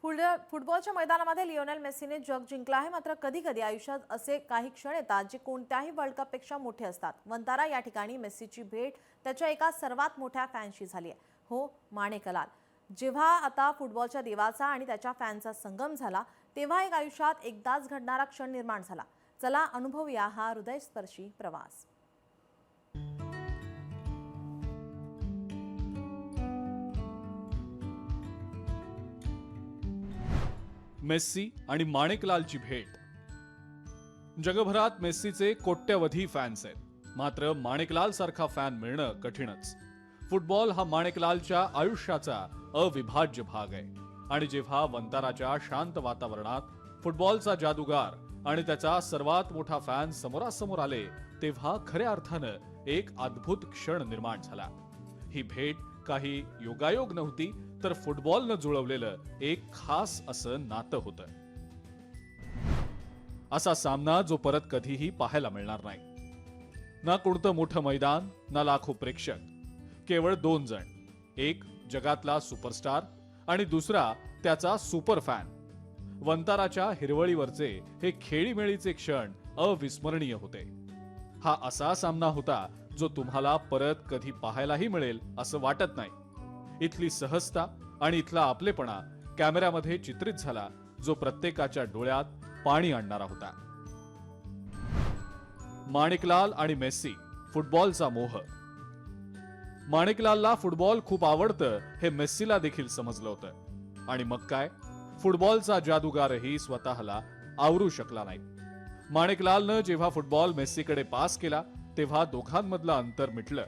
फुटबॉलच्या मैदानामध्ये लिओनेल मेस्सीने जग जिंकलं आहे। मात्र कधी कधी आयुष्यात असे काही क्षण येतात जे कोणत्याही वर्ल्ड कपपेक्षा मोठे असतात। वंतारा या ठिकाणी मेस्सीची भेट त्याच्या एका सर्वात मोठ्या फॅनशी झाली आहे। हो, माणिकलाल। जेव्हा आता फुटबॉलच्या देवाचा आणि त्याच्या फॅनचा संगम झाला, तेव्हा एक आयुष्यात एकदाच घडणारा क्षण निर्माण झाला। चला अनुभवूया हा हृदयस्पर्शी प्रवास। मेस्सी आणि माणिकलालची भेट। जगभरात मेस्सीचे कोट्यवधी फॅन्स आहेत, मात्र माणिकलाल सारखा फॅन मिळणं कठीणच। फुटबॉल हा माणिकलालच्या आयुष्याचा अविभाज्य भाग आहे आणि जेव्हा वंताराच्या शांत वातावरणात फुटबॉलचा जादूगार आणि त्याचा सर्वात मोठा फॅन समोरासमोर आले, तेव्हा खऱ्या अर्थानं एक अद्भुत क्षण निर्माण झाला। ही भेट काही योगायोग नव्हती, तर फुटबॉलनं जुळवलेलं एक खास असं नातं होतं। असा सामना जो परत कधीही पाहायला मिळणार नाही। ना कोणतं मोठं मैदान, ना लाखो प्रेक्षक, केवळ दोन जण, एक जगातला सुपरस्टार आणि दुसरा त्याचा सुपर फॅन। वंताराच्या हिरवळीवरचे हे खेळीमेळीचे क्षण अविस्मरणीय होते। हा असा सामना होता जो तुम्हाला परत कधी पाहायलाही मिळेल असं वाटत नाही। इथली सहजता आणि इथला आपलेपणा कॅमेऱ्यामध्ये चित्रित झाला, जो प्रत्येकाच्या डोळ्यात पाणी आणणारा होता। माणिकलाल आणि मेस्सी, फुटबॉलचा मोह। माणिकलालला फुटबॉल खूप आवडतं हे मेस्सीला देखील समजलं होतं, आणि मग काय, फुटबॉलचा जादूगारही स्वतःला आवरू शकला नाही। माणिकलालनं जेव्हा फुटबॉल मेस्सीकडे पास केला, तेव्हा दोघांमधलं अंतर मिटलं।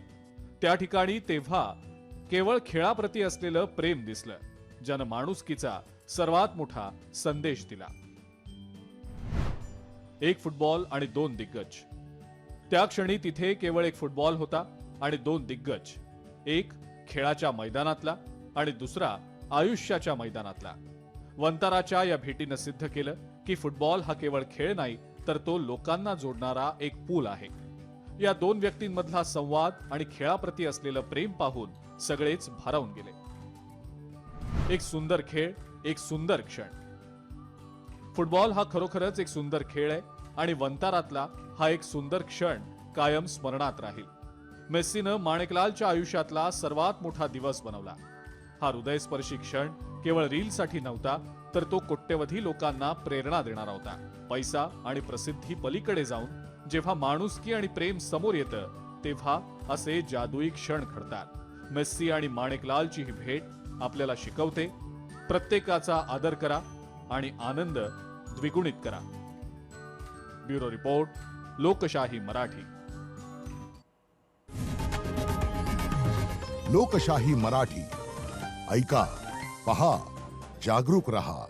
त्या ठिकाणी तेव्हा केवळ खेळाप्रती असलेलं प्रेम दिसलं, ज्यानं माणुसकीचा सर्वात मोठा संदेश दिला। एक फुटबॉल आणि दोन दिग्गज। त्या क्षणी तिथे केवळ एक फुटबॉल होता आणि दोन दिग्गज, एक खेळाच्या मैदानातला आणि दुसरा आयुष्याच्या मैदानातला। वंताराच्या या भेटीनं सिद्ध केलं की फुटबॉल हा केवळ खेळ नाही, तर तो लोकांना जोडणारा एक पूल आहे। या दोन व्यक्तींमधला संवाद आणि खेळाप्रती असलेलं प्रेम पाहून सगळेच भारावून गेले। एक सुंदर खेळ, एक सुंदर क्षण। फुटबॉल हा खरोखरच एक सुंदर खेळ आहे आणि वंतारातला हा एक सुंदर क्षण कायम स्मरणात राहील। मेस्सीनं माणिकलालच्या आयुष्यातला सर्वात मोठा दिवस बनवला। हा हृदयस्पर्शी क्षण केवळ रीलसाठी नव्हता, तर तो कोट्यवधी लोकांना प्रेरणा देणारा होता। पैसा आणि प्रसिद्धी पलीकडे जाऊन जेव्हा माणुसकी आणि प्रेम समोर येतं, तेव्हा असे जादुई क्षण घडतात। मेस्सी आणि माणिकलालची ही भेट आपल्याला शिकवते, प्रत्येकाचा आदर करा आणि आनंद द्विगुणित करा। ब्युरो रिपोर्ट, लोकशाही मराठी। लोकशाही मराठी ऐका, पहा, जागरूक रहा।